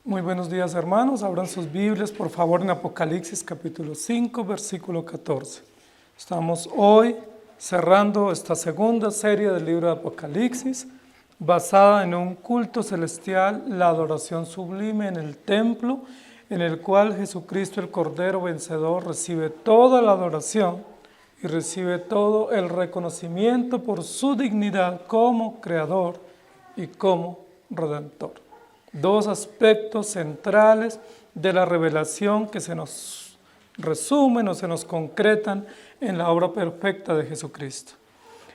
Muy buenos días, hermanos. Abran sus Biblias, por favor, en Apocalipsis capítulo 5, versículo 14. Estamos hoy cerrando esta segunda serie del libro de Apocalipsis, basada en un culto celestial, la adoración sublime en el templo, en el cual Jesucristo el Cordero vencedor recibe toda la adoración y recibe todo el reconocimiento por su dignidad como Creador y como Redentor. Dos aspectos centrales de la revelación que se nos resumen o se nos concretan en la obra perfecta de Jesucristo.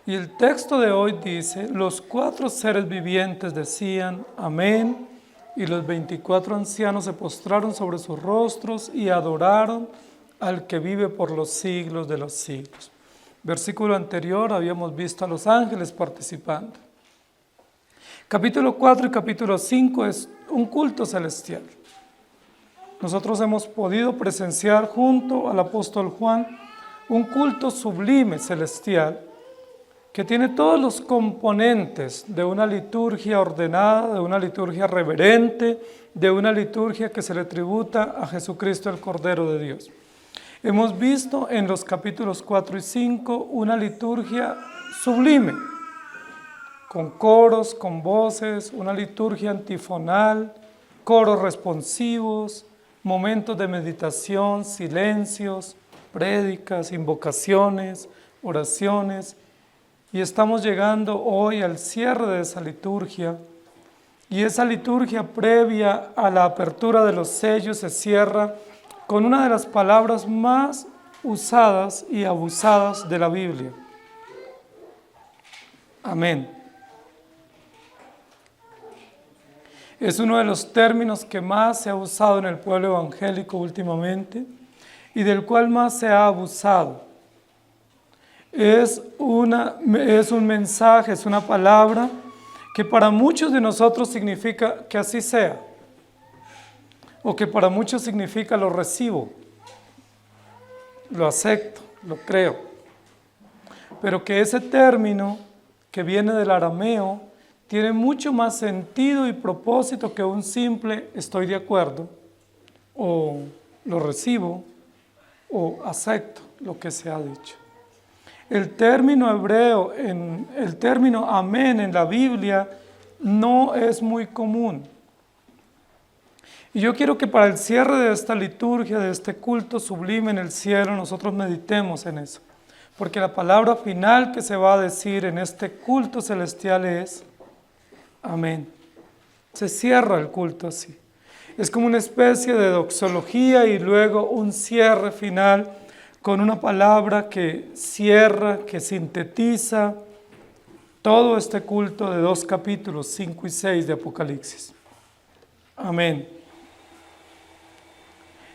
Y el texto de hoy dice: los 4 seres vivientes decían amén, y los 24 ancianos se postraron sobre sus rostros y adoraron al que vive por los siglos de los siglos. Versículo anterior habíamos visto a los ángeles participando. Capítulo 4 y capítulo 5 es un culto celestial. Nosotros hemos podido presenciar junto al apóstol Juan un culto sublime celestial que tiene todos los componentes de una liturgia ordenada, de una liturgia reverente, de una liturgia que se le tributa a Jesucristo el Cordero de Dios. Hemos visto en los capítulos 4 y 5 una liturgia sublime, con coros, con voces, una liturgia antifonal, coros responsivos, momentos de meditación, silencios, prédicas, invocaciones, oraciones. Y estamos llegando hoy al cierre de esa liturgia. Y esa liturgia previa a la apertura de los sellos se cierra con una de las palabras más usadas y abusadas de la Biblia. Amén. Es uno de los términos que más se ha usado en el pueblo evangélico últimamente y del cual más se ha abusado. Es un mensaje, es una palabra que para muchos de nosotros significa que así sea, o que para muchos significa lo recibo, lo acepto, lo creo. Pero que ese término que viene del arameo tiene mucho más sentido y propósito que un simple estoy de acuerdo, o lo recibo, o acepto lo que se ha dicho. El término hebreo, el término amén en la Biblia no es muy común. Y yo quiero que para el cierre de esta liturgia, de este culto sublime en el cielo, nosotros meditemos en eso. Porque la palabra final que se va a decir en este culto celestial es amén. Se cierra el culto así. Es como una especie de doxología y luego un cierre final con una palabra que cierra, que sintetiza todo este culto de 2 capítulos, 5 y 6 de Apocalipsis. Amén.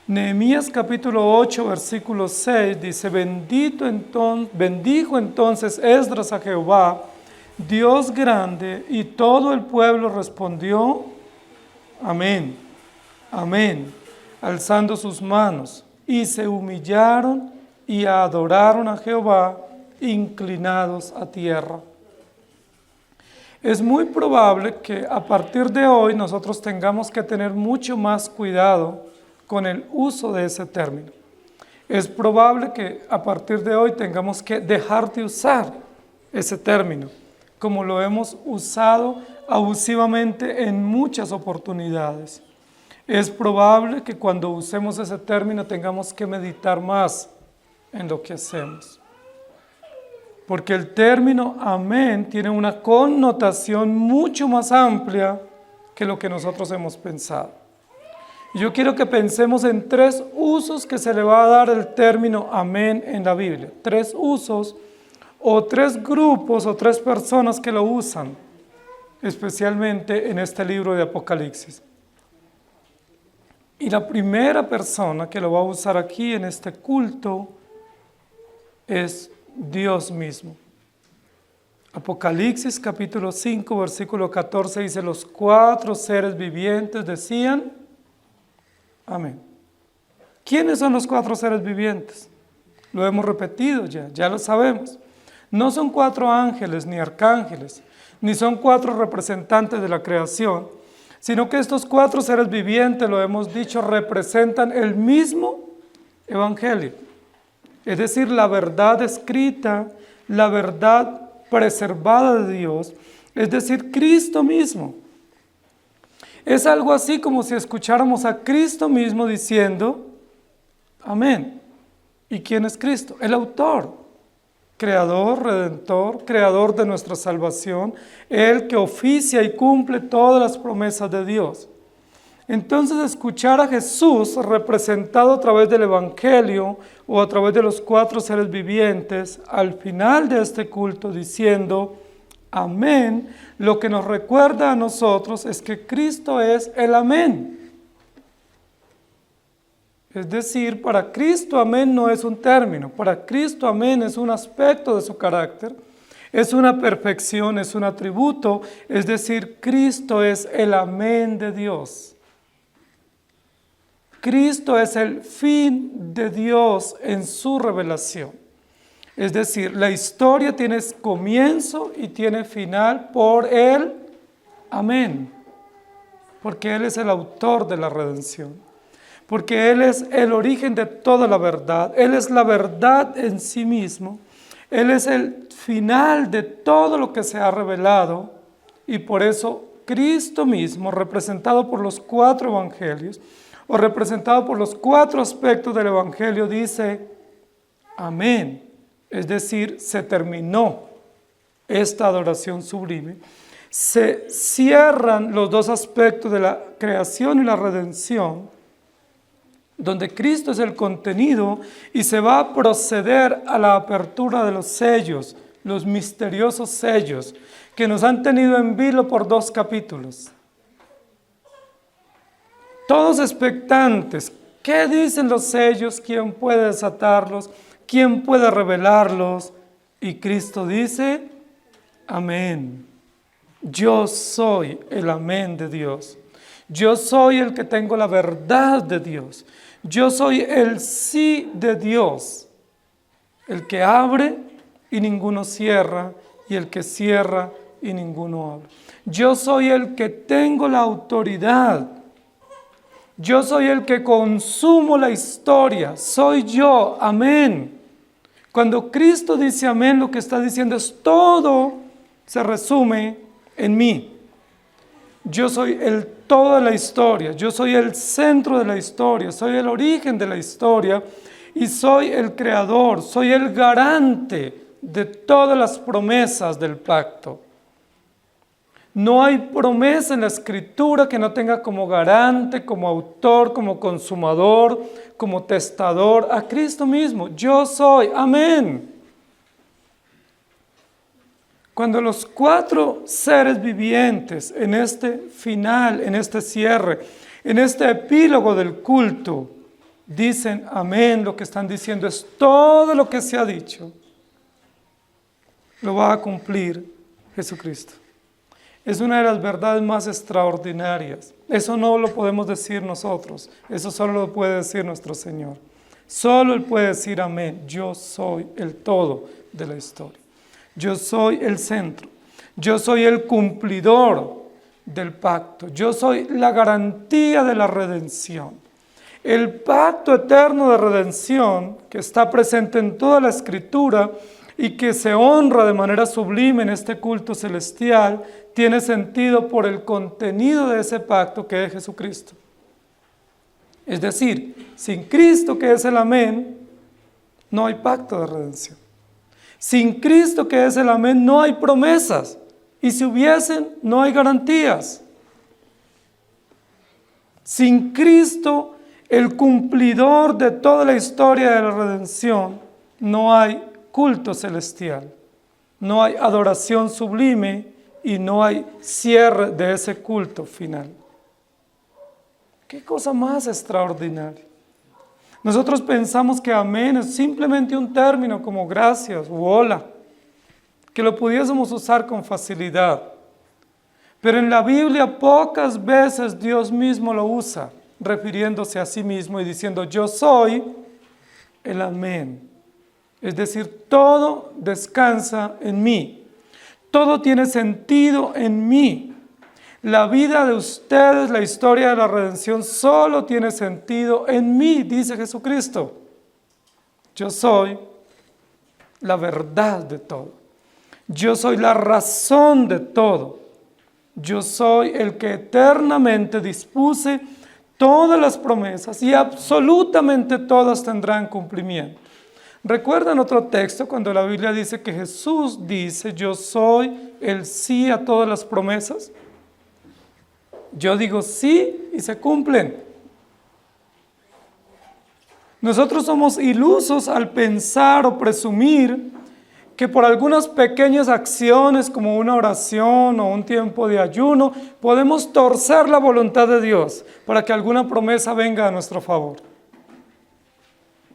Nehemías capítulo 8, versículo 6 dice: bendijo entonces Esdras a Jehová, Dios grande, y todo el pueblo respondió, amén, amén, alzando sus manos, y se humillaron y adoraron a Jehová, inclinados a tierra. Es muy probable que a partir de hoy nosotros tengamos que tener mucho más cuidado con el uso de ese término. Es probable que a partir de hoy tengamos que dejar de usar ese término, como lo hemos usado abusivamente en muchas oportunidades. Es probable que cuando usemos ese término tengamos que meditar más en lo que hacemos. Porque el término amén tiene una connotación mucho más amplia que lo que nosotros hemos pensado. Y yo quiero que pensemos en 3 usos que se le va a dar el término amén en la Biblia. 3 usos o 3 grupos o 3 personas que lo usan, especialmente en este libro de Apocalipsis. Y la primera persona que lo va a usar aquí en este culto es Dios mismo. Apocalipsis capítulo 5, versículo 14 dice: los 4 seres vivientes decían amén. ¿Quiénes son los 4 seres vivientes? Lo hemos repetido ya lo sabemos. No son 4 ángeles ni arcángeles, ni son 4 representantes de la creación, sino que estos 4 seres vivientes, lo hemos dicho, representan el mismo evangelio. Es decir, la verdad escrita, la verdad preservada de Dios, es decir, Cristo mismo. Es algo así como si escucháramos a Cristo mismo diciendo, amén. ¿Y quién es Cristo? El autor, creador, redentor, creador de nuestra salvación, el que oficia y cumple todas las promesas de Dios. Entonces, escuchar a Jesús representado a través del Evangelio o a través de los 4 seres vivientes al final de este culto diciendo amén, lo que nos recuerda a nosotros es que Cristo es el amén. Es decir, para Cristo amén no es un término, para Cristo amén es un aspecto de su carácter, es una perfección, es un atributo, es decir, Cristo es el amén de Dios. Cristo es el fin de Dios en su revelación. Es decir, la historia tiene comienzo y tiene final por el amén. Porque Él es el autor de la redención. Porque Él es el origen de toda la verdad. Él es la verdad en sí mismo. Él es el final de todo lo que se ha revelado. Y por eso Cristo mismo, representado por los 4 evangelios, o representado por los 4 aspectos del Evangelio, dice, amén. Es decir, se terminó esta adoración sublime. Se cierran los 2 aspectos de la creación y la redención, donde Cristo es el contenido y se va a proceder a la apertura de los sellos, los misteriosos sellos, que nos han tenido en vilo por 2 capítulos. Todos expectantes, ¿qué dicen los sellos? ¿Quién puede desatarlos? ¿Quién puede revelarlos? Y Cristo dice, amén. Yo soy el amén de Dios. Yo soy el que tengo la verdad de Dios. Yo soy el sí de Dios. El que abre y ninguno cierra, y el que cierra y ninguno abre. Yo soy el que tengo la autoridad. Yo soy el que consumo la historia, soy yo, amén. Cuando Cristo dice amén, lo que está diciendo es todo se resume en mí. Yo soy el todo de la historia, yo soy el centro de la historia, soy el origen de la historia y soy el creador, soy el garante de todas las promesas del pacto. No hay promesa en la Escritura que no tenga como garante, como autor, como consumador, como testador a Cristo mismo. Yo soy, amén. Cuando los 4 seres vivientes en este final, en este cierre, en este epílogo del culto, dicen amén, lo que están diciendo es todo lo que se ha dicho, lo va a cumplir Jesucristo. Es una de las verdades más extraordinarias. Eso no lo podemos decir nosotros, eso solo lo puede decir nuestro Señor. Solo Él puede decir amén, yo soy el todo de la historia. Yo soy el centro, yo soy el cumplidor del pacto, yo soy la garantía de la redención. El pacto eterno de redención que está presente en toda la Escritura y que se honra de manera sublime en este culto celestial, tiene sentido por el contenido de ese pacto que es Jesucristo. Es decir, sin Cristo, que es el amén, no hay pacto de redención. Sin Cristo, que es el amén, no hay promesas. Y si hubiesen, no hay garantías. Sin Cristo, el cumplidor de toda la historia de la redención, no hay culto celestial, no hay adoración sublime y no hay cierre de ese culto final. ¡Qué cosa más extraordinaria! Nosotros pensamos que amén es simplemente un término como gracias u hola, que lo pudiésemos usar con facilidad. Pero en la Biblia pocas veces Dios mismo lo usa, refiriéndose a sí mismo y diciendo, yo soy el amén. Es decir, todo descansa en mí, todo tiene sentido en mí. La vida de ustedes, la historia de la redención, solo tiene sentido en mí, dice Jesucristo. Yo soy la verdad de todo. Yo soy la razón de todo. Yo soy el que eternamente dispuse todas las promesas y absolutamente todas tendrán cumplimiento. ¿Recuerdan otro texto cuando la Biblia dice que Jesús dice, yo soy el sí a todas las promesas? Yo digo sí y se cumplen. Nosotros somos ilusos al pensar o presumir que por algunas pequeñas acciones como una oración o un tiempo de ayuno podemos torcer la voluntad de Dios para que alguna promesa venga a nuestro favor.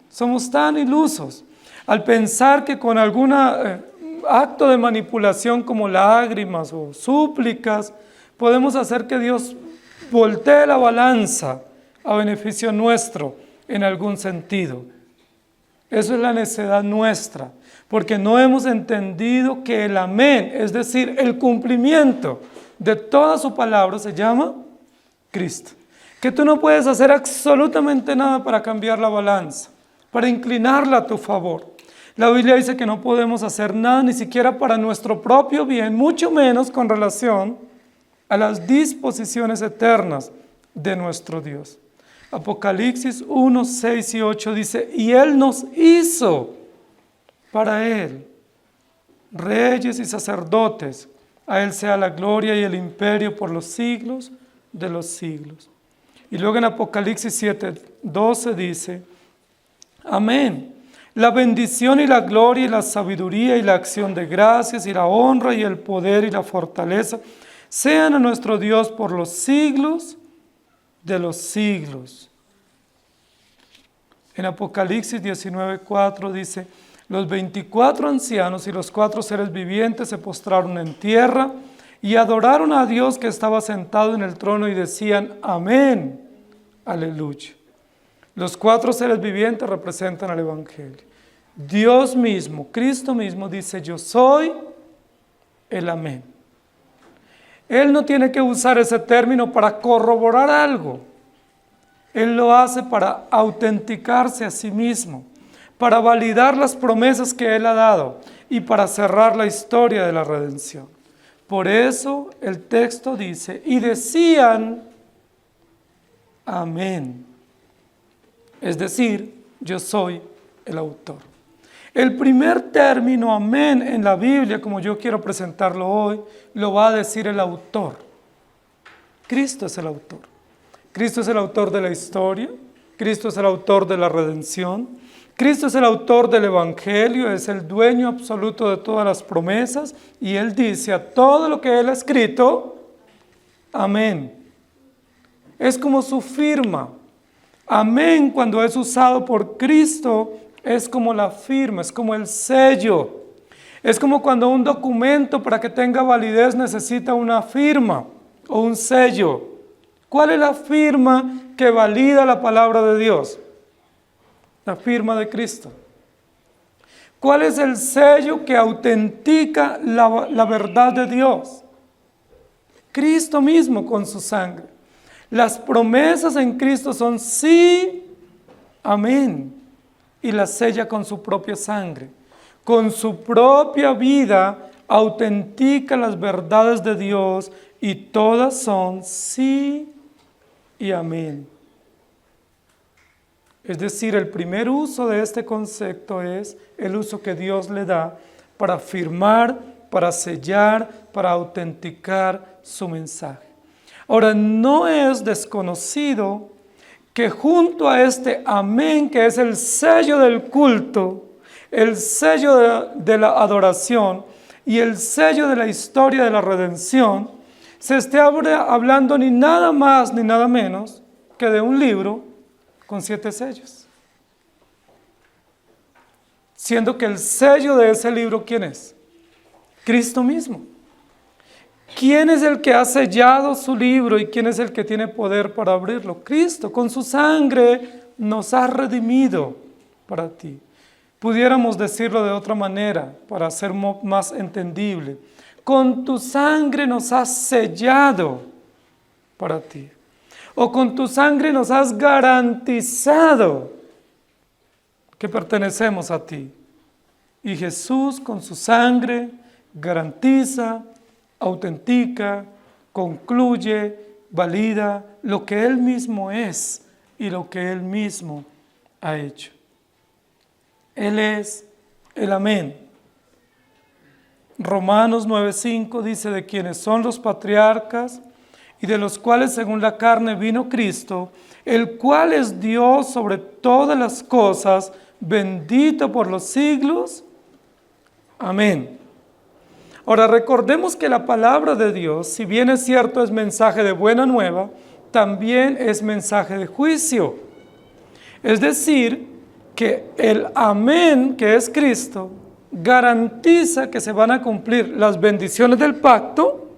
Somos tan ilusos al pensar que con algún acto de manipulación como lágrimas o súplicas podemos hacer que Dios voltee la balanza a beneficio nuestro en algún sentido. Eso es la necedad nuestra, porque no hemos entendido que el amén, es decir, el cumplimiento de toda su palabra se llama Cristo. Que tú no puedes hacer absolutamente nada para cambiar la balanza, para inclinarla a tu favor. La Biblia dice que no podemos hacer nada ni siquiera para nuestro propio bien, mucho menos con relación a las disposiciones eternas de nuestro Dios. Apocalipsis 1, 6 y 8 dice, y Él nos hizo para Él, reyes y sacerdotes, a Él sea la gloria y el imperio por los siglos de los siglos. Y luego en Apocalipsis 7, 12 dice, amén. La bendición y la gloria y la sabiduría y la acción de gracias y la honra y el poder y la fortaleza sean a nuestro Dios por los siglos de los siglos. En Apocalipsis 19:4 dice, los 24 ancianos y los 4 seres vivientes se postraron en tierra y adoraron a Dios que estaba sentado en el trono y decían, amén, aleluya. Los 4 seres vivientes representan al Evangelio. Dios mismo, Cristo mismo dice, yo soy el amén. Él no tiene que usar ese término para corroborar algo. Él lo hace para autenticarse a sí mismo, para validar las promesas que Él ha dado y para cerrar la historia de la redención. Por eso el texto dice, y decían, amén. Es decir, yo soy el autor. El primer término, amén, en la Biblia, como yo quiero presentarlo hoy, lo va a decir el autor. Cristo es el autor. Cristo es el autor de la historia, Cristo es el autor de la redención, Cristo es el autor del Evangelio, es el dueño absoluto de todas las promesas, y Él dice a todo lo que Él ha escrito, amén. Es como su firma. Amén, cuando es usado por Cristo, es como la firma, es como el sello. Es como cuando un documento para que tenga validez necesita una firma o un sello. ¿Cuál es la firma que valida la palabra de Dios? La firma de Cristo. ¿Cuál es el sello que autentica la verdad de Dios? Cristo mismo con su sangre. Las promesas en Cristo son sí, amén. Y las sella con su propia sangre. Con su propia vida autentica las verdades de Dios y todas son sí y amén. Es decir, el primer uso de este concepto es el uso que Dios le da para firmar, para sellar, para autenticar su mensaje. Ahora, no es desconocido que junto a este amén, que es el sello del culto, el sello de la adoración y el sello de la historia de la redención, se esté hablando ni nada más ni nada menos que de un libro con 7 sellos. Siendo que el sello de ese libro, ¿quién es? Cristo mismo. ¿Quién es el que ha sellado su libro y quién es el que tiene poder para abrirlo? Cristo, con su sangre nos ha redimido para ti. Pudiéramos decirlo de otra manera para ser más entendible. Con tu sangre nos has sellado para ti. O con tu sangre nos has garantizado que pertenecemos a ti. Y Jesús con su sangre garantiza, autentica, concluye, valida lo que Él mismo es y lo que Él mismo ha hecho. Él es el amén. Romanos 9:5 dice: de quienes son los patriarcas y de los cuales según la carne vino Cristo, el cual es Dios sobre todas las cosas, bendito por los siglos. Amén. Ahora recordemos que la palabra de Dios, si bien es cierto es mensaje de buena nueva, también es mensaje de juicio. Es decir, que el amén, que es Cristo, garantiza que se van a cumplir las bendiciones del pacto,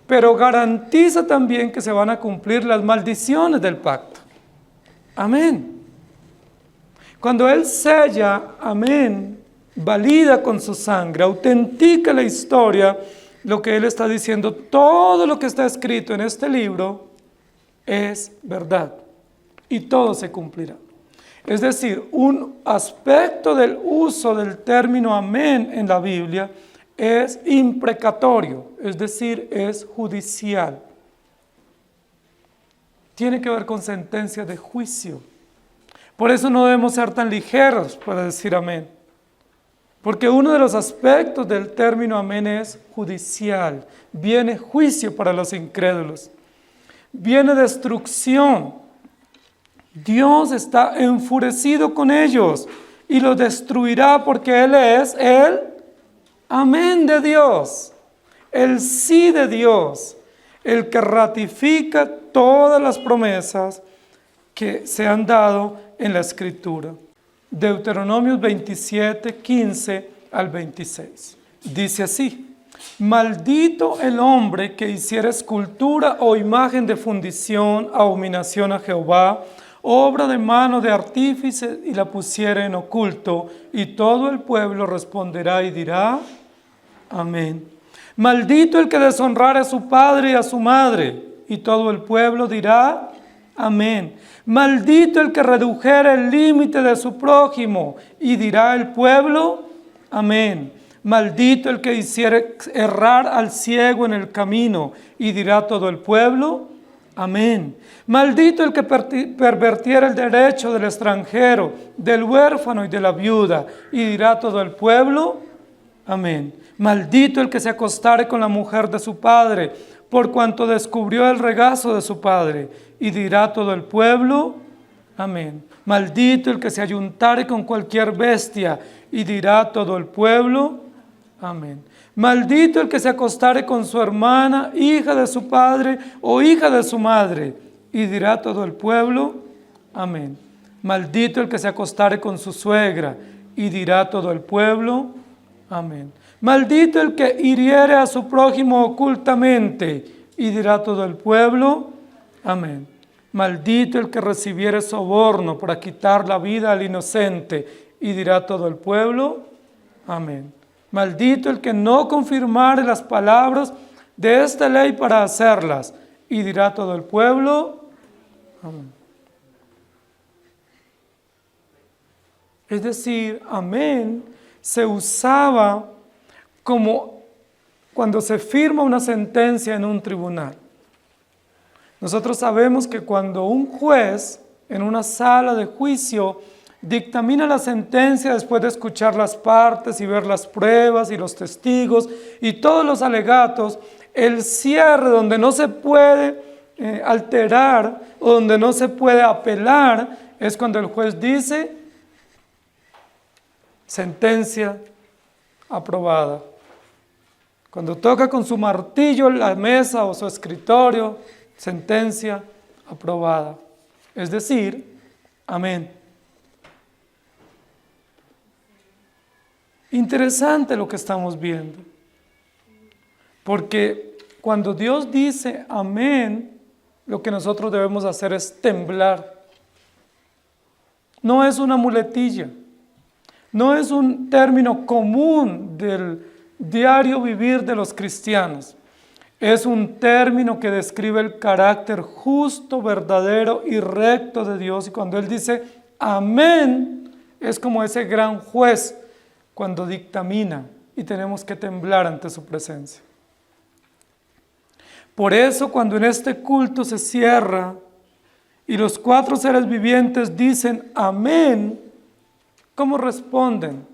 pero garantiza también que se van a cumplir las maldiciones del pacto. Amén. Cuando Él sella, amén, valida con su sangre, autentica la historia, lo que Él está diciendo, todo lo que está escrito en este libro es verdad y todo se cumplirá. Es decir, un aspecto del uso del término amén en la Biblia es imprecatorio, es decir, es judicial. Tiene que ver con sentencia de juicio. Por eso no debemos ser tan ligeros para decir amén. Porque uno de los aspectos del término amén es judicial. Viene juicio para los incrédulos. Viene destrucción. Dios está enfurecido con ellos y los destruirá porque Él es el amén de Dios, el sí de Dios, el que ratifica todas las promesas que se han dado en la Escritura. Deuteronomio 27, 15 al 26. Dice así: maldito el hombre que hiciera escultura o imagen de fundición, abominación a Jehová, obra de mano de artífice, y la pusiera en oculto, y todo el pueblo responderá y dirá: amén. Maldito el que deshonrare a su padre y a su madre, y todo el pueblo dirá: amén. Maldito el que redujere el límite de su prójimo, y dirá el pueblo: amén. Maldito el que hiciere errar al ciego en el camino, y dirá todo el pueblo: amén. Maldito el que pervertiera el derecho del extranjero, del huérfano y de la viuda, y dirá todo el pueblo: amén. Maldito el que se acostare con la mujer de su padre, por cuanto descubrió el regazo de su padre, y dirá todo el pueblo: amén. Maldito el que se ayuntare con cualquier bestia, y dirá todo el pueblo: amén. Maldito el que se acostare con su hermana, hija de su padre o hija de su madre, y dirá todo el pueblo: amén. Maldito el que se acostare con su suegra, y dirá todo el pueblo: amén. Maldito el que hiriere a su prójimo ocultamente, y dirá todo el pueblo: amén. Maldito el que recibiere soborno para quitar la vida al inocente, y dirá todo el pueblo: amén. Maldito el que no confirmare las palabras de esta ley para hacerlas, y dirá todo el pueblo: amén. Es decir, amén se usaba como cuando se firma una sentencia en un tribunal. Nosotros sabemos que cuando un juez en una sala de juicio dictamina la sentencia después de escuchar las partes y ver las pruebas y los testigos y todos los alegatos, el cierre donde no se puede alterar o donde no se puede apelar es cuando el juez dice: sentencia aprobada. Cuando toca con su martillo la mesa o su escritorio, sentencia aprobada. Es decir, amén. Interesante lo que estamos viendo. Porque cuando Dios dice amén, lo que nosotros debemos hacer es temblar. No es una muletilla. No es un término común del diario vivir de los cristianos. Es un término que describe el carácter justo, verdadero y recto de Dios. Y cuando Él dice amén, es como ese gran juez cuando dictamina y tenemos que temblar ante su presencia. Por eso, cuando en este culto se cierra y los 4 seres vivientes dicen amén, ¿cómo responden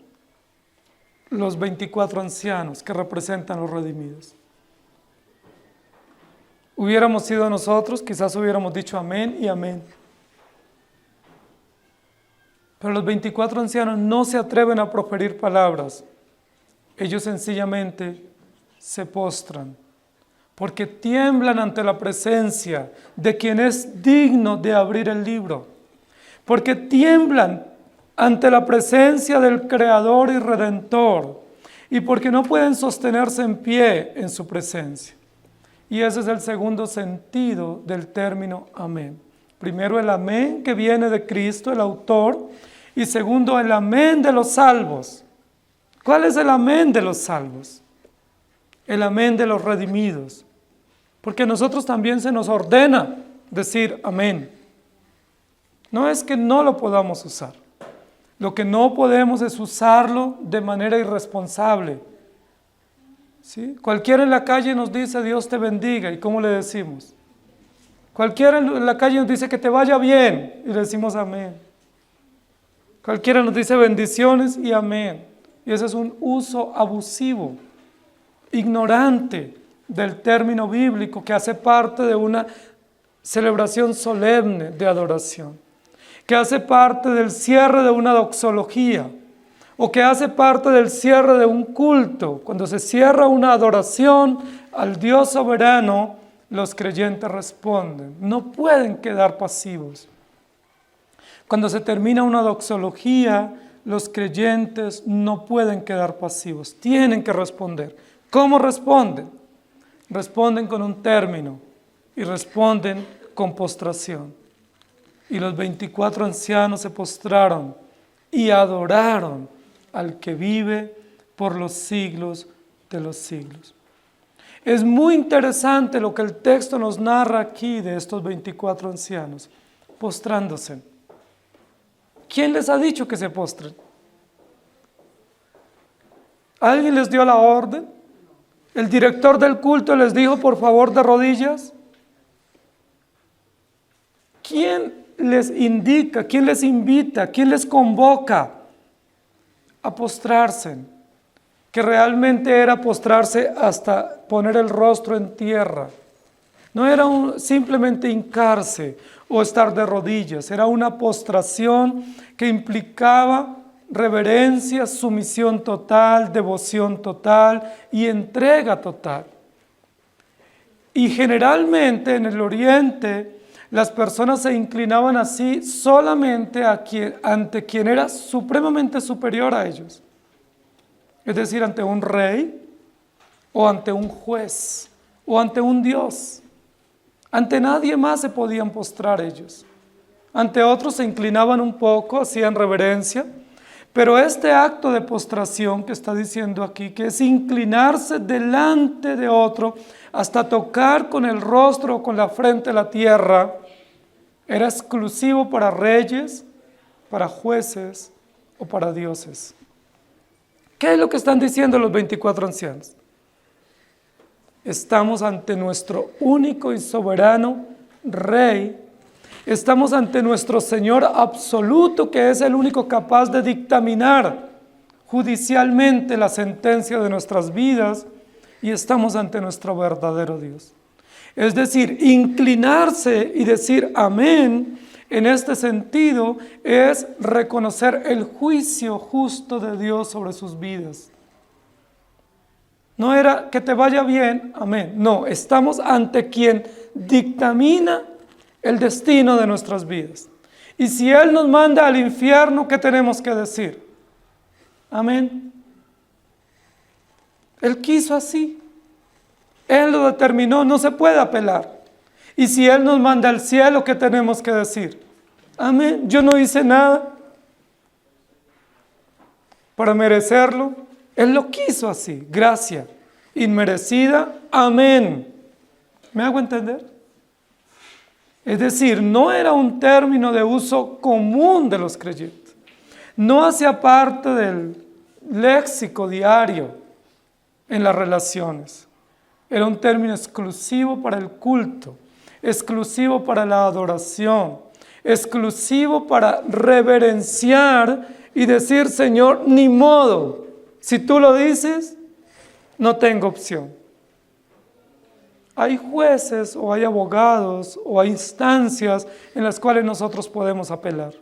los 24 ancianos que representan los redimidos? Hubiéramos sido nosotros, quizás hubiéramos dicho amén y amén. Pero los 24 ancianos no se atreven a proferir palabras. Ellos sencillamente se postran, porque tiemblan ante la presencia de quien es digno de abrir el libro, porque tiemblan ante la presencia del Creador y Redentor, y porque no pueden sostenerse en pie en su presencia. Y ese es el segundo sentido del término amén. Primero, el amén que viene de Cristo, el autor, y segundo, el amén de los salvos. ¿Cuál es el amén de los salvos? El amén de los redimidos. Porque a nosotros también se nos ordena decir amén. No es que no lo podamos usar. Lo que no podemos es usarlo de manera irresponsable. ¿Sí? Cualquiera en la calle nos dice Dios te bendiga, ¿y cómo le decimos? Cualquiera en la calle nos dice que te vaya bien, y le decimos amén. Cualquiera nos dice bendiciones y amén. Y ese es un uso abusivo, ignorante del término bíblico que hace parte de una celebración solemne de adoración, que hace parte del cierre de una doxología, o que hace parte del cierre de un culto. Cuando se cierra una adoración al Dios soberano, los creyentes responden. No pueden quedar pasivos. Cuando se termina una doxología, los creyentes no pueden quedar pasivos. Tienen que responder. ¿Cómo responden? Responden con un término y responden con postración. Y los 24 ancianos se postraron y adoraron al que vive por los siglos de los siglos. Es muy interesante lo que el texto nos narra aquí de estos 24 ancianos, postrándose. ¿Quién les ha dicho que se postren? ¿Alguien les dio la orden? ¿El director del culto les dijo por favor de rodillas? ¿Quién les indica, quién les invita, quién les convoca a postrarse? Que realmente era postrarse hasta poner el rostro en tierra. No era simplemente hincarse o estar de rodillas, era una postración que implicaba reverencia, sumisión total, devoción total y entrega total. Y generalmente en el Oriente las personas se inclinaban así solamente ante quien era supremamente superior a ellos. Es decir, ante un rey, o ante un juez, o ante un Dios. Ante nadie más se podían postrar ellos. Ante otros se inclinaban un poco, hacían reverencia, pero este acto de postración que está diciendo aquí, que es inclinarse delante de otro hasta tocar con el rostro o con la frente la tierra, era exclusivo para reyes, para jueces o para dioses. ¿Qué es lo que están diciendo los 24 ancianos? Estamos ante nuestro único y soberano Rey. Estamos ante nuestro Señor absoluto, que es el único capaz de dictaminar judicialmente la sentencia de nuestras vidas, y estamos ante nuestro verdadero Dios. Es decir, inclinarse y decir amén en este sentido es reconocer el juicio justo de Dios sobre sus vidas. No era que te vaya bien, amén. No, estamos ante quien dictamina el destino de nuestras vidas. Y si Él nos manda al infierno, ¿qué tenemos que decir? Amén. Él quiso así. Él lo determinó, no se puede apelar. Y si Él nos manda al cielo, ¿qué tenemos que decir? Amén. Yo no hice nada para merecerlo. Él lo quiso así. Gracia inmerecida. Amén. ¿Me hago entender? Es decir, no era un término de uso común de los creyentes. No hacía parte del léxico diario en las relaciones. Era un término exclusivo para el culto, exclusivo para la adoración, exclusivo para reverenciar y decir, Señor, ni modo, si tú lo dices, no tengo opción. Hay jueces o hay abogados o hay instancias en las cuales nosotros podemos apelar.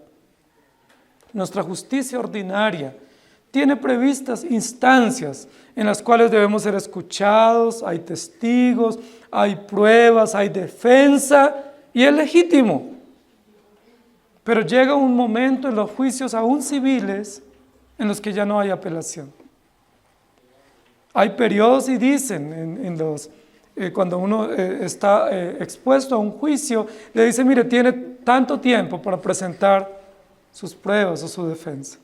Nuestra justicia ordinaria tiene previstas instancias en las cuales debemos ser escuchados, hay testigos, hay pruebas, hay defensa y es legítimo. Pero llega un momento en los juicios aún civiles en los que ya no hay apelación. Hay periodos y dicen cuando uno está expuesto a un juicio, le dice, mire, tiene tanto tiempo para presentar sus pruebas o su defensa.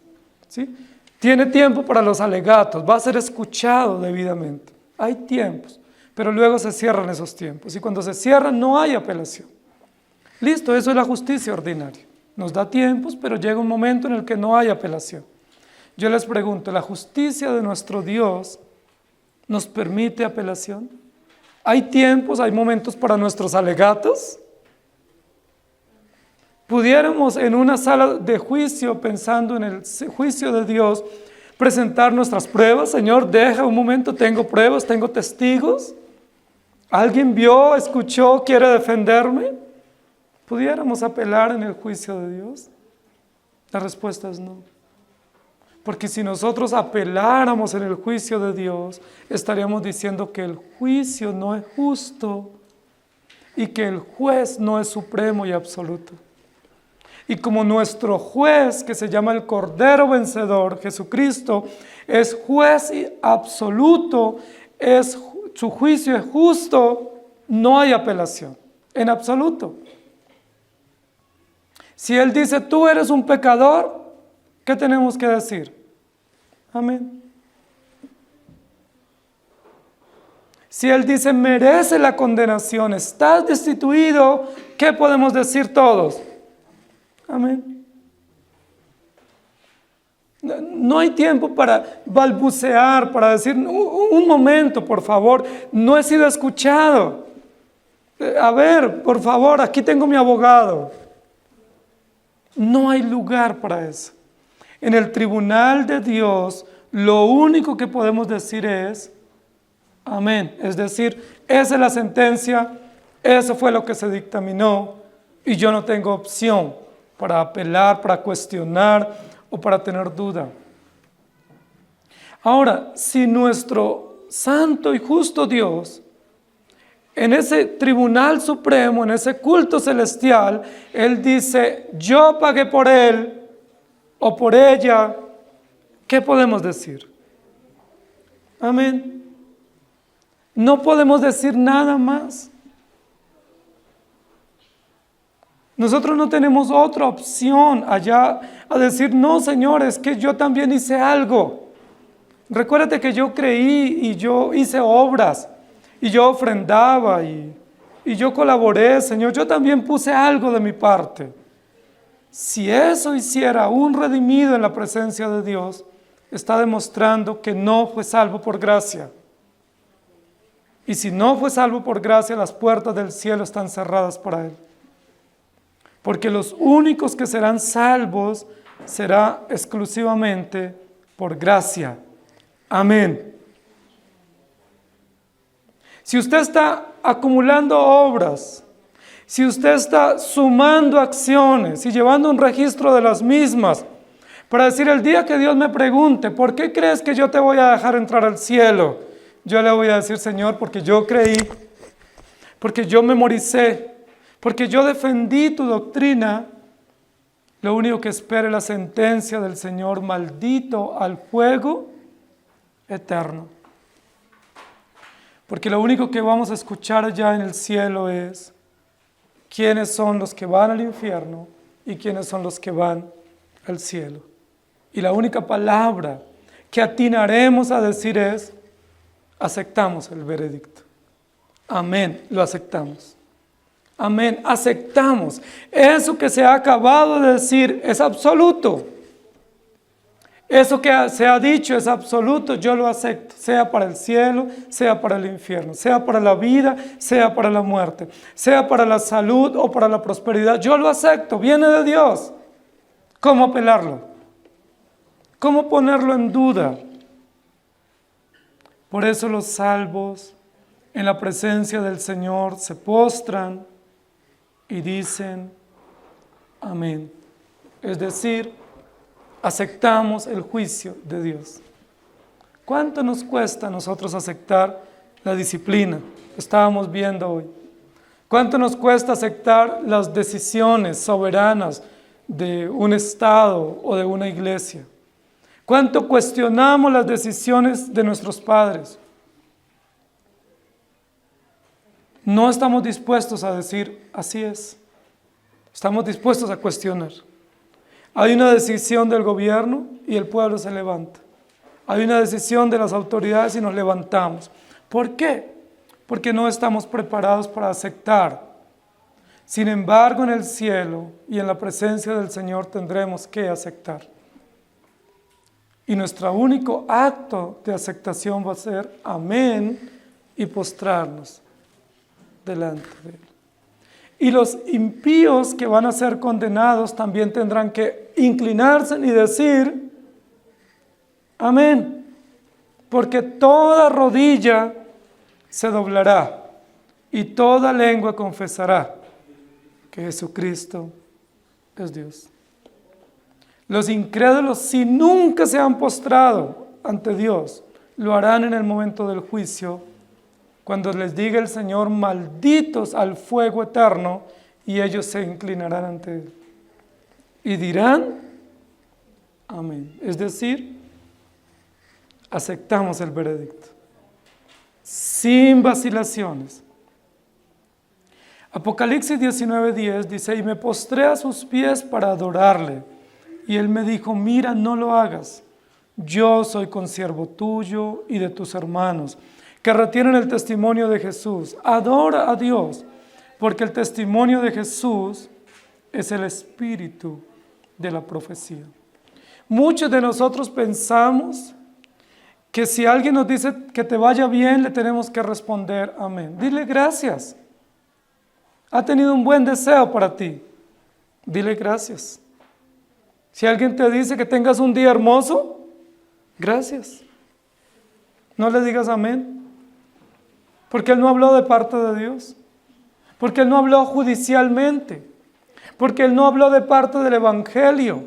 ¿Sí? Tiene tiempo para los alegatos, va a ser escuchado debidamente. Hay tiempos, pero luego se cierran esos tiempos. Y cuando se cierran no hay apelación. Listo, eso es la justicia ordinaria. Nos da tiempos, pero llega un momento en el que no hay apelación. Yo les pregunto, ¿la justicia de nuestro Dios nos permite apelación? ¿Hay tiempos, hay momentos para nuestros alegatos? ¿Pudiéramos en una sala de juicio, pensando en el juicio de Dios, presentar nuestras pruebas? Señor, deja un momento, tengo pruebas, tengo testigos. ¿Alguien vio, escuchó, quiere defenderme? ¿Pudiéramos apelar en el juicio de Dios? La respuesta es no. Porque si nosotros apeláramos en el juicio de Dios, estaríamos diciendo que el juicio no es justo y que el juez no es supremo y absoluto. Y como nuestro juez, que se llama el Cordero Vencedor, Jesucristo, es juez absoluto, su juicio es justo, no hay apelación, en absoluto. Si Él dice, tú eres un pecador, ¿qué tenemos que decir? Amén. Si Él dice, merece la condenación, estás destituido, ¿qué podemos decir todos? Amén. No hay tiempo para balbucear, para decir, un momento, por favor, no he sido escuchado. A ver, por favor, aquí tengo mi abogado. No hay lugar para eso. En el tribunal de Dios, lo único que podemos decir es, amén. Es decir, esa es la sentencia, eso fue lo que se dictaminó y yo no tengo opción para apelar, para cuestionar o para tener duda. Ahora, si nuestro santo y justo Dios, en ese tribunal supremo, en ese culto celestial, Él dice, yo pagué por él o por ella, ¿qué podemos decir? Amén. No podemos decir nada más. Nosotros no tenemos otra opción allá a decir, no, Señor, es que yo también hice algo. Recuérdate que yo creí y yo hice obras y yo ofrendaba y yo colaboré, Señor, yo también puse algo de mi parte. Si eso hiciera un redimido en la presencia de Dios, está demostrando que no fue salvo por gracia. Y si no fue salvo por gracia, las puertas del cielo están cerradas para él. Porque los únicos que serán salvos será exclusivamente por gracia. Amén. Si usted está acumulando obras, si usted está sumando acciones y llevando un registro de las mismas, para decir el día que Dios me pregunte, ¿por qué crees que yo te voy a dejar entrar al cielo? Yo le voy a decir, Señor, porque yo creí, porque yo memoricé, porque yo defendí tu doctrina. Lo único que espera es la sentencia del Señor, maldito al fuego eterno. Porque lo único que vamos a escuchar allá en el cielo es quiénes son los que van al infierno y quiénes son los que van al cielo. Y la única palabra que atinaremos a decir es, aceptamos el veredicto. Amén, lo aceptamos. Amén, aceptamos. Eso que se ha acabado de decir es absoluto. Eso que se ha dicho es absoluto, yo lo acepto, sea para el cielo, sea para el infierno, sea para la vida, sea para la muerte, sea para la salud o para la prosperidad. Yo lo acepto, viene de Dios. ¿Cómo apelarlo? ¿Cómo ponerlo en duda? Por eso los salvos en la presencia del Señor se postran y dicen amén. Es decir, aceptamos el juicio de Dios. ¿Cuánto nos cuesta a nosotros aceptar la disciplina? Estábamos viendo hoy. ¿Cuánto nos cuesta aceptar las decisiones soberanas de un Estado o de una iglesia? ¿Cuánto cuestionamos las decisiones de nuestros padres? No estamos dispuestos a decir, así es. Estamos dispuestos a cuestionar. Hay una decisión del gobierno y el pueblo se levanta. Hay una decisión de las autoridades y nos levantamos. ¿Por qué? Porque no estamos preparados para aceptar. Sin embargo, en el cielo y en la presencia del Señor tendremos que aceptar. Y nuestro único acto de aceptación va a ser amén y postrarnos delante de Él. Y los impíos que van a ser condenados también tendrán que inclinarse y decir amén, porque toda rodilla se doblará y toda lengua confesará que Jesucristo es Dios. Los incrédulos, si nunca se han postrado ante Dios, lo harán en el momento del juicio, cuando les diga el Señor, malditos al fuego eterno, y ellos se inclinarán ante Él. Y dirán, amén. Es decir, aceptamos el veredicto, sin vacilaciones. Apocalipsis 19:10 dice, y me postré a sus pies para adorarle. Y Él me dijo, mira, no lo hagas. Yo soy consiervo tuyo y de tus hermanos, que retienen el testimonio de Jesús. Adora a Dios, porque el testimonio de Jesús es el espíritu de la profecía. Muchos de nosotros pensamos que si alguien nos dice que te vaya bien, le tenemos que responder amén. Dile gracias. Ha tenido un buen deseo para ti. Dile gracias. Si alguien te dice que tengas un día hermoso, gracias. No le digas amén. Porque Él no habló de parte de Dios. Porque Él no habló judicialmente. Porque Él no habló de parte del Evangelio.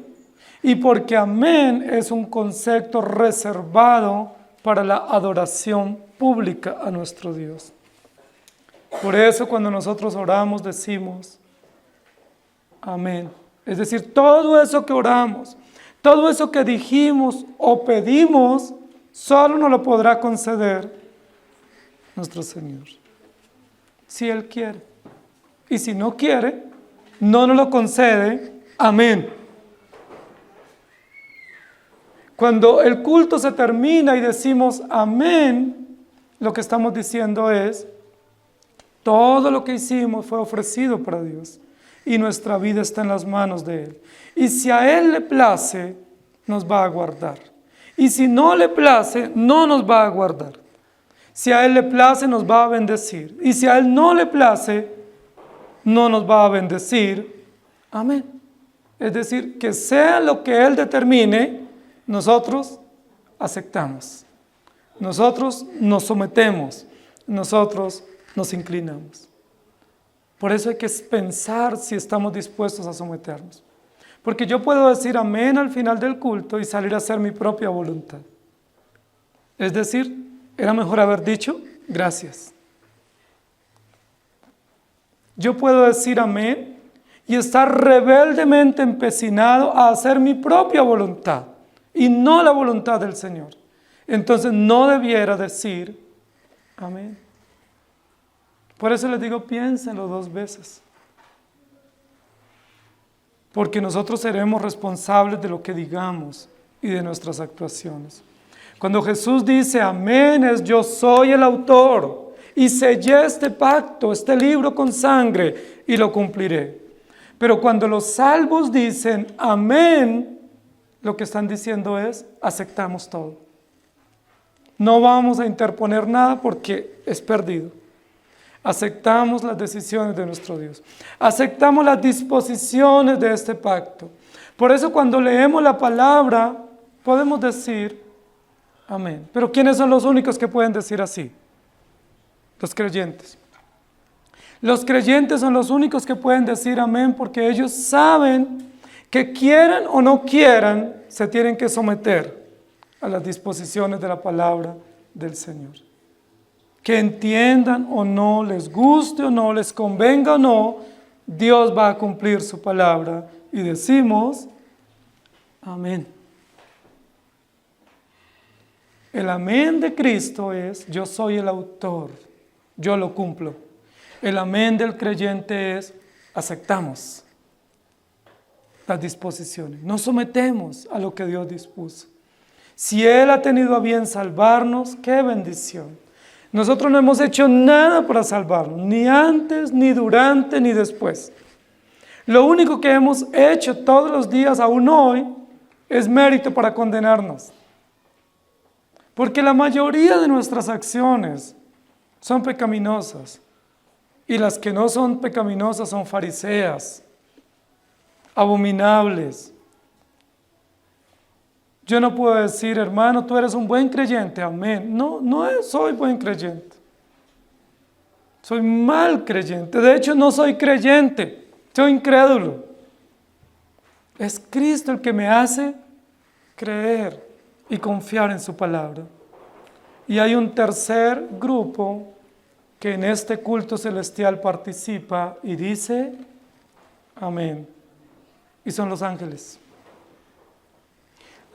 Y porque amén es un concepto reservado para la adoración pública a nuestro Dios. Por eso cuando nosotros oramos decimos amén. Es decir, todo eso que oramos, todo eso que dijimos o pedimos, solo nos lo podrá conceder nuestro Señor, si Él quiere. Y si no quiere, no nos lo concede. Amén. Cuando el culto se termina y decimos amén, lo que estamos diciendo es, todo lo que hicimos fue ofrecido para Dios y nuestra vida está en las manos de Él. Y si a Él le place, nos va a guardar. Y si no le place, no nos va a guardar. Si a Él le place, nos va a bendecir. Y si a Él no le place, no nos va a bendecir. Amén. Es decir, que sea lo que Él determine, nosotros aceptamos. Nosotros nos sometemos. Nosotros nos inclinamos. Por eso hay que pensar si estamos dispuestos a someternos. Porque yo puedo decir amén al final del culto y salir a hacer mi propia voluntad. Es decir, era mejor haber dicho gracias. Yo puedo decir amén y estar rebeldemente empecinado a hacer mi propia voluntad y no la voluntad del Señor. Entonces no debiera decir amén. Por eso les digo, piénsenlo 2 veces. Porque nosotros seremos responsables de lo que digamos y de nuestras actuaciones. Cuando Jesús dice amén, es yo soy el autor y sellé este pacto, este libro con sangre, y lo cumpliré. Pero cuando los salvos dicen amén, lo que están diciendo es aceptamos todo. No vamos a interponer nada porque es perdido. Aceptamos las decisiones de nuestro Dios. Aceptamos las disposiciones de este pacto. Por eso cuando leemos la palabra podemos decir amén. Pero ¿quiénes son los únicos que pueden decir así? Los creyentes. Los creyentes son los únicos que pueden decir amén porque ellos saben que quieran o no quieran, se tienen que someter a las disposiciones de la palabra del Señor. Que entiendan o no, les guste o no, les convenga o no, Dios va a cumplir su palabra y decimos amén. El amén de Cristo es yo soy el autor, yo lo cumplo. El amén del creyente es aceptamos las disposiciones, nos sometemos a lo que Dios dispuso. Si Él ha tenido a bien salvarnos, ¡qué bendición! Nosotros no hemos hecho nada para salvarnos, ni antes, ni durante, ni después. Lo único que hemos hecho todos los días, aún hoy, es mérito para condenarnos. Porque la mayoría de nuestras acciones son pecaminosas. Y las que no son pecaminosas son fariseas, abominables. Yo no puedo decir, hermano, tú eres un buen creyente, amén. No, soy buen creyente. Soy mal creyente. De hecho, no soy creyente, soy incrédulo. Es Cristo el que me hace creer y confiar en su palabra. Y hay un tercer grupo que en este culto celestial participa y dice amén. Y son los ángeles.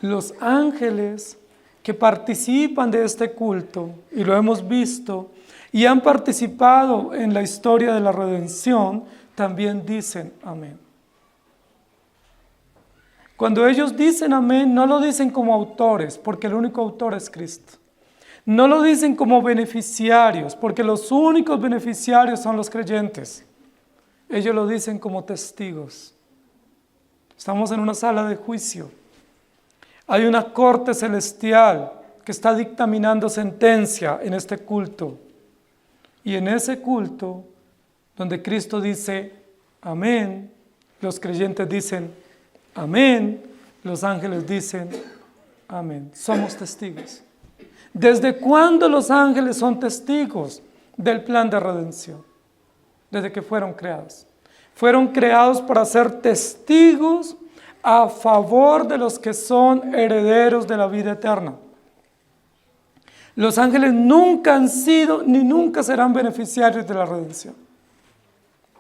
Los ángeles que participan de este culto, y lo hemos visto, y han participado en la historia de la redención, también dicen amén. Cuando ellos dicen amén, no lo dicen como autores, porque el único autor es Cristo. No lo dicen como beneficiarios, porque los únicos beneficiarios son los creyentes. Ellos lo dicen como testigos. Estamos en una sala de juicio. Hay una corte celestial que está dictaminando sentencia en este culto. Y en ese culto, donde Cristo dice amén, los creyentes dicen amén, los ángeles dicen amén. Somos testigos. ¿Desde cuándo los ángeles son testigos del plan de redención? Desde que fueron creados. Fueron creados para ser testigos a favor de los que son herederos de la vida eterna. Los ángeles nunca han sido ni nunca serán beneficiarios de la redención.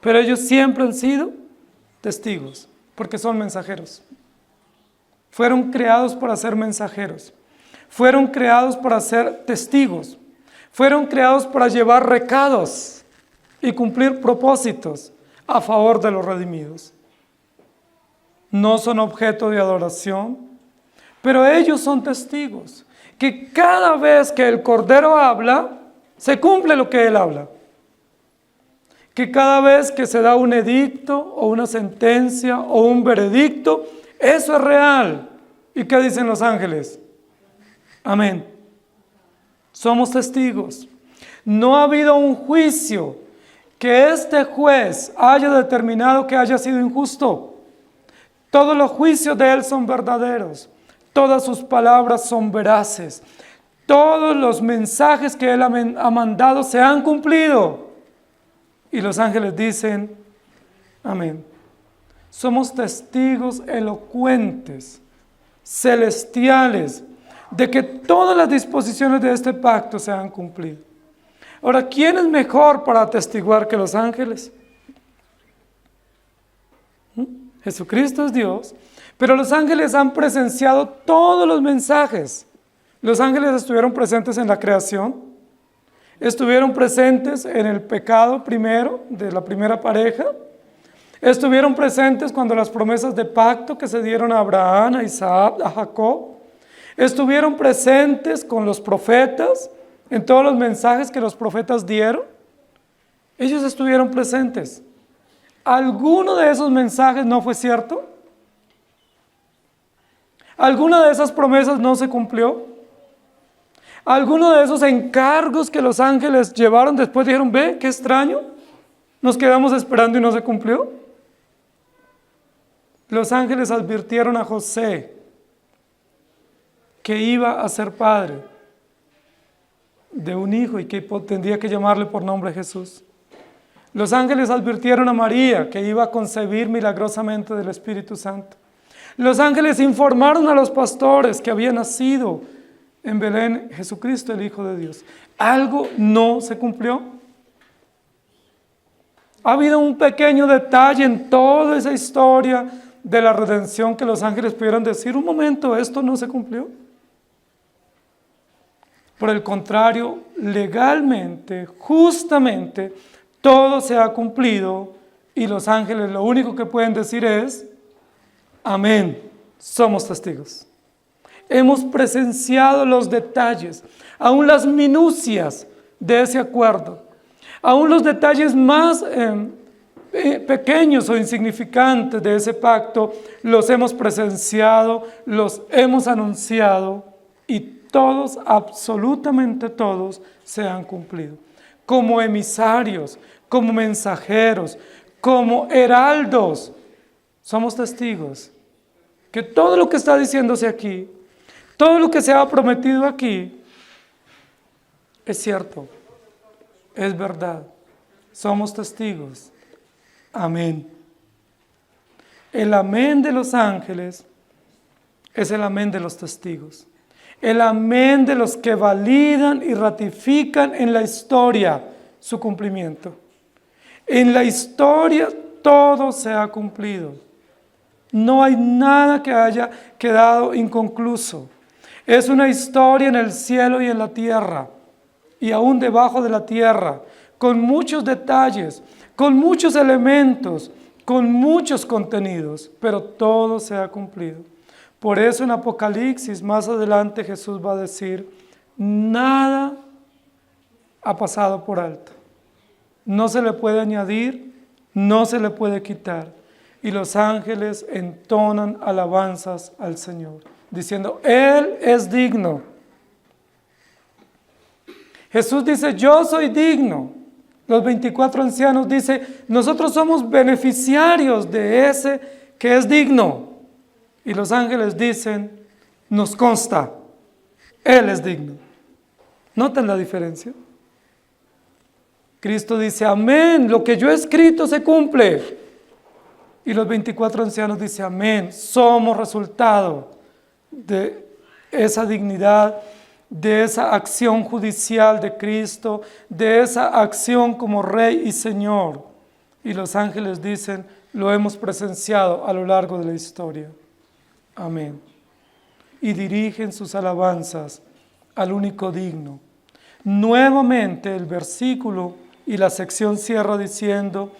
Pero ellos siempre han sido testigos, porque son mensajeros. Fueron creados para ser mensajeros. Fueron creados para ser testigos. Fueron creados para llevar recados y cumplir propósitos a favor de los redimidos. No son objeto de adoración, pero ellos son testigos. Que cada vez que el Cordero habla, se cumple lo que Él habla. Que cada vez que se da un edicto o una sentencia o un veredicto, eso es real. ¿Y qué dicen los ángeles? Amén. Somos testigos. No ha habido un juicio que este juez haya determinado que haya sido injusto. Todos los juicios de Él son verdaderos. Todas sus palabras son veraces. Todos los mensajes que Él ha mandado se han cumplido. Y los ángeles dicen, amén. Somos testigos elocuentes, celestiales, de que todas las disposiciones de este pacto se han cumplido. Ahora, ¿quién es mejor para atestiguar que los ángeles? Jesucristo es Dios, pero los ángeles han presenciado todos los mensajes. Los ángeles estuvieron presentes en la creación, estuvieron presentes en el pecado primero, de la primera pareja, estuvieron presentes cuando las promesas de pacto que se dieron a Abraham, a Isaac, a Jacob, estuvieron presentes con los profetas en todos los mensajes que los profetas dieron? Ellos estuvieron presentes. ¿Alguno de esos mensajes no fue cierto? ¿Alguna de esas promesas no se cumplió? ¿Alguno de esos encargos que los ángeles llevaron después dijeron, ve, qué extraño, nos quedamos esperando y no se cumplió? Los ángeles advirtieron a José que iba a ser padre de un hijo y que tendría que llamarle por nombre Jesús. Los ángeles advirtieron a María que iba a concebir milagrosamente del Espíritu Santo. Los ángeles informaron a los pastores que había nacido en Belén Jesucristo, el Hijo de Dios. ¿Algo no se cumplió? ¿Ha habido un pequeño detalle en toda esa historia de la redención que los ángeles pudieran decir, un momento, esto no se cumplió? Por el contrario, legalmente, justamente, todo se ha cumplido y los ángeles lo único que pueden decir es, amén, somos testigos. Hemos presenciado los detalles, aún las minucias de ese acuerdo, aún los detalles más pequeños o insignificantes de ese pacto, los hemos presenciado, los hemos anunciado y todos, absolutamente todos, se han cumplido. Como emisarios, como mensajeros, como heraldos, somos testigos que todo lo que está diciéndose aquí, todo lo que se ha prometido aquí, es cierto, es verdad, somos testigos. Amén. El amén de los ángeles es el amén de los testigos. El amén de los que validan y ratifican en la historia su cumplimiento. En la historia todo se ha cumplido. No hay nada que haya quedado inconcluso. Es una historia en el cielo y en la tierra, y aún debajo de la tierra, con muchos detalles, con muchos elementos, con muchos contenidos, pero todo se ha cumplido. Por eso en Apocalipsis, más adelante Jesús va a decir, nada ha pasado por alto. No se le puede añadir, no se le puede quitar. Y los ángeles entonan alabanzas al Señor, diciendo, Él es digno. Jesús dice, yo soy digno. Los 24 ancianos dicen, nosotros somos beneficiarios de ese que es digno. Y los ángeles dicen, nos consta, Él es digno. ¿Notan la diferencia? Cristo dice, amén, lo que yo he escrito se cumple. Y los 24 ancianos dicen, amén, somos resultado de esa dignidad, de esa acción judicial de Cristo, de esa acción como Rey y Señor. Y los ángeles dicen, lo hemos presenciado a lo largo de la historia. Amén. Y dirigen sus alabanzas al único digno. Nuevamente el versículo y la sección cierra diciendo,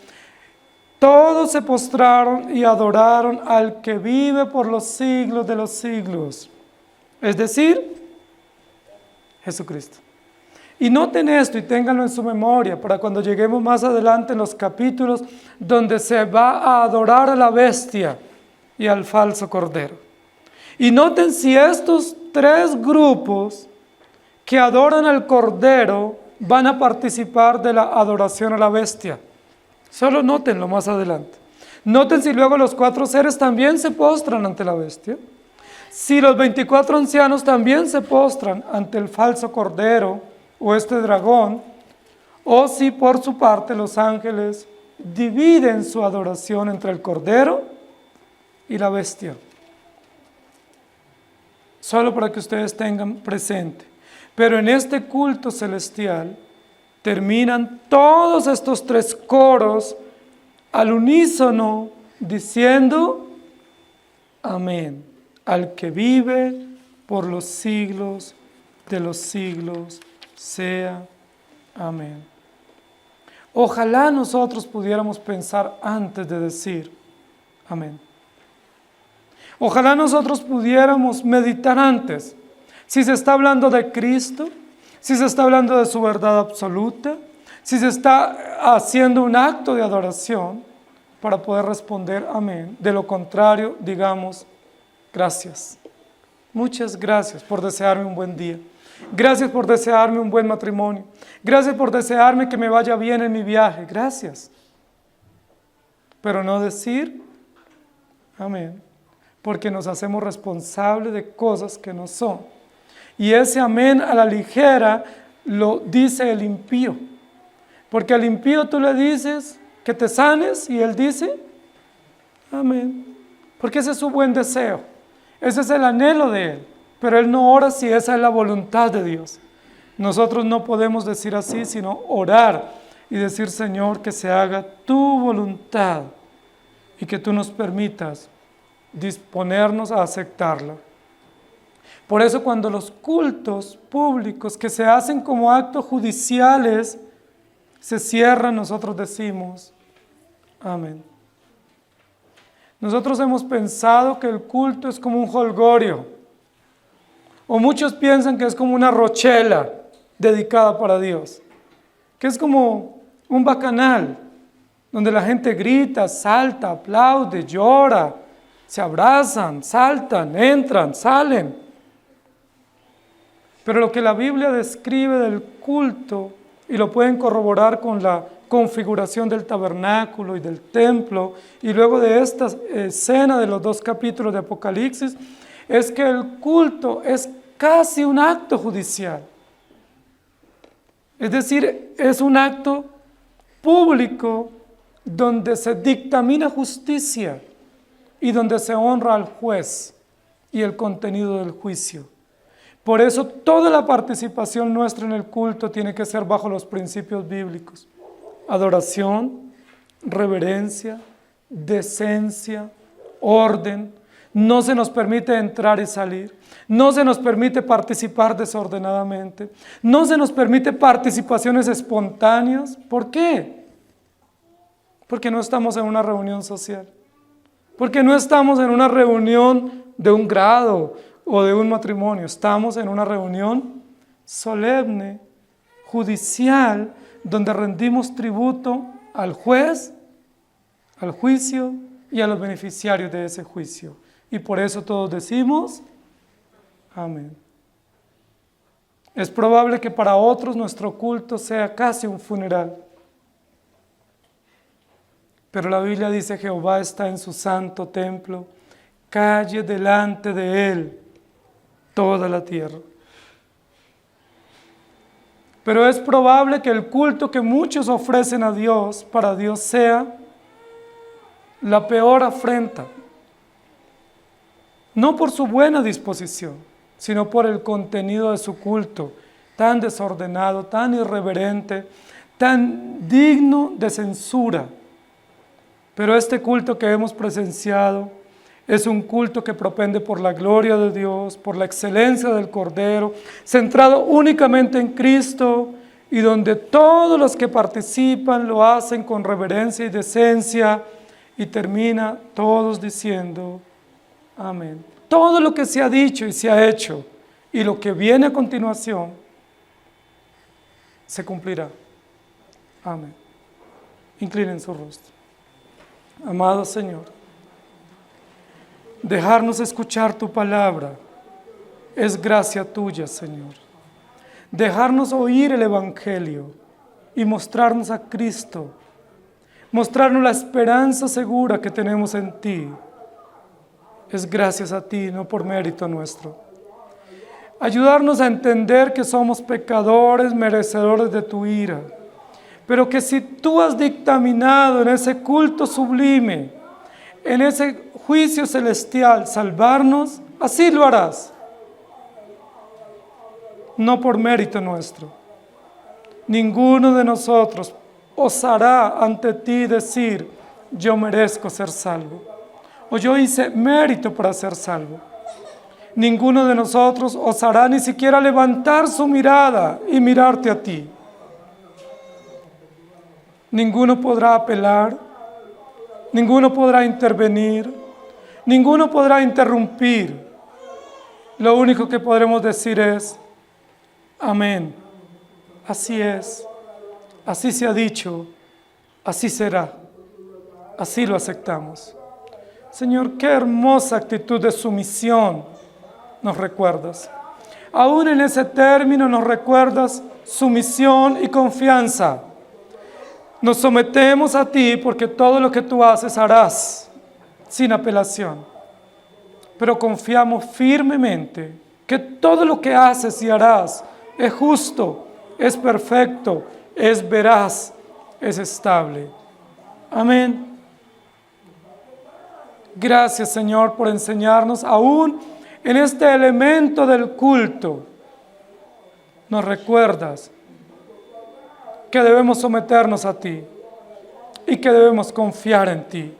todos se postraron y adoraron al que vive por los siglos de los siglos. Es decir, Jesucristo. Y noten esto y ténganlo en su memoria para cuando lleguemos más adelante en los capítulos donde se va a adorar a la bestia y al falso cordero. Y noten si estos tres grupos que adoran al cordero van a participar de la adoración a la bestia. Solo nótenlo más adelante. Noten si luego los 4 seres también se postran ante la bestia. Si los 24 ancianos también se postran ante el falso cordero o este dragón, o si por su parte los ángeles dividen su adoración entre el cordero y la bestia. Solo para que ustedes tengan presente. Pero en este culto celestial terminan todos estos 3 coros al unísono diciendo, amén, al que vive por los siglos de los siglos, sea amén. Ojalá nosotros pudiéramos pensar antes de decir amén. Ojalá nosotros pudiéramos meditar antes. Si se está hablando de Cristo, si se está hablando de su verdad absoluta, si se está haciendo un acto de adoración para poder responder amén. De lo contrario, digamos gracias. Muchas gracias por desearme un buen día. Gracias por desearme un buen matrimonio. Gracias por desearme que me vaya bien en mi viaje. Gracias. Pero no decir amén, porque nos hacemos responsables de cosas que no son. Y ese amén a la ligera lo dice el impío. Porque al impío tú le dices que te sanes y él dice amén. Porque ese es su buen deseo. Ese es el anhelo de él. Pero él no ora si esa es la voluntad de Dios. Nosotros no podemos decir así, sino orar y decir, Señor, que se haga tu voluntad y que tú nos permitas disponernos a aceptarla. Por eso cuando los cultos públicos que se hacen como actos judiciales se cierran, nosotros decimos amén. Nosotros hemos pensado que el culto es como un jolgorio, o muchos piensan que es como una rochela dedicada para Dios, que es como un bacanal, donde la gente grita, salta, aplaude, llora, se abrazan, saltan, entran, salen. Pero lo que la Biblia describe del culto, y lo pueden corroborar con la configuración del tabernáculo y del templo, y luego de esta escena de los 2 capítulos de Apocalipsis, es que el culto es casi un acto judicial. Es decir, es un acto público donde se dictamina justicia y donde se honra al juez y el contenido del juicio. Por eso toda la participación nuestra en el culto tiene que ser bajo los principios bíblicos. Adoración, reverencia, decencia, orden. No se nos permite entrar y salir. No se nos permite participar desordenadamente. No se nos permite participaciones espontáneas. ¿Por qué? Porque no estamos en una reunión social. Porque no estamos en una reunión de un grado o de un matrimonio. Estamos en una reunión solemne, judicial, donde rendimos tributo al juez, al juicio y a los beneficiarios de ese juicio. Y por eso todos decimos amén. Es probable que para otros nuestro culto sea casi un funeral. Pero la Biblia dice: Jehová está en su santo templo, calle delante de él toda la tierra. Pero es probable que el culto que muchos ofrecen a Dios, para Dios sea la peor afrenta. No por su buena disposición, sino por el contenido de su culto, tan desordenado, tan irreverente, tan digno de censura. Pero este culto que hemos presenciado es un culto que propende por la gloria de Dios, por la excelencia del Cordero, centrado únicamente en Cristo, y donde todos los que participan lo hacen con reverencia y decencia, y termina todos diciendo amén. Todo lo que se ha dicho y se ha hecho, y lo que viene a continuación, se cumplirá. Amén. Inclinen su rostro. Amado Señor, dejarnos escuchar tu palabra es gracia tuya, Señor. Dejarnos oír el Evangelio y mostrarnos a Cristo, mostrarnos la esperanza segura que tenemos en ti, es gracias a ti, no por mérito nuestro. Ayudarnos a entender que somos pecadores, merecedores de tu ira, pero que si tú has dictaminado en ese culto sublime, en ese juicio celestial, salvarnos, así lo harás. No por mérito nuestro. Ninguno de nosotros osará ante ti decir: yo merezco ser salvo, o yo hice mérito para ser salvo. Ninguno de nosotros osará ni siquiera levantar su mirada y mirarte a ti. Ninguno podrá apelar, ninguno podrá intervenir, ninguno podrá interrumpir. Lo único que podremos decir es amén, así es, así se ha dicho, así será, así lo aceptamos. Señor, qué hermosa actitud de sumisión nos recuerdas. Aún en ese término nos recuerdas sumisión y confianza. Nos sometemos a ti porque todo lo que tú haces harás sin apelación. Pero confiamos firmemente que todo lo que haces y harás es justo, es perfecto, es veraz, es estable. Amén. Gracias, Señor, por enseñarnos aún en este elemento del culto. Nos recuerdas que debemos someternos a ti y que debemos confiar en ti.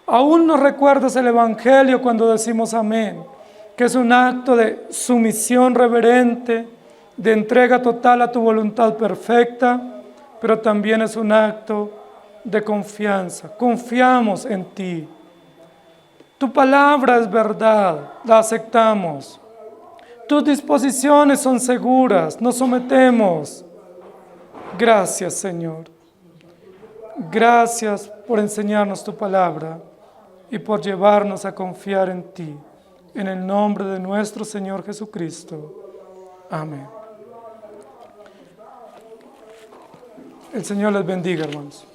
Aún nos recuerdas el Evangelio cuando decimos amén, que es un acto de sumisión reverente, de entrega total a tu voluntad perfecta, pero también es un acto de confianza. Confiamos en ti. Tu palabra es verdad, la aceptamos. Tus disposiciones son seguras, nos sometemos. Gracias, Señor. Gracias por enseñarnos tu palabra y por llevarnos a confiar en ti. En el nombre de nuestro Señor Jesucristo. Amén. El Señor les bendiga, hermanos.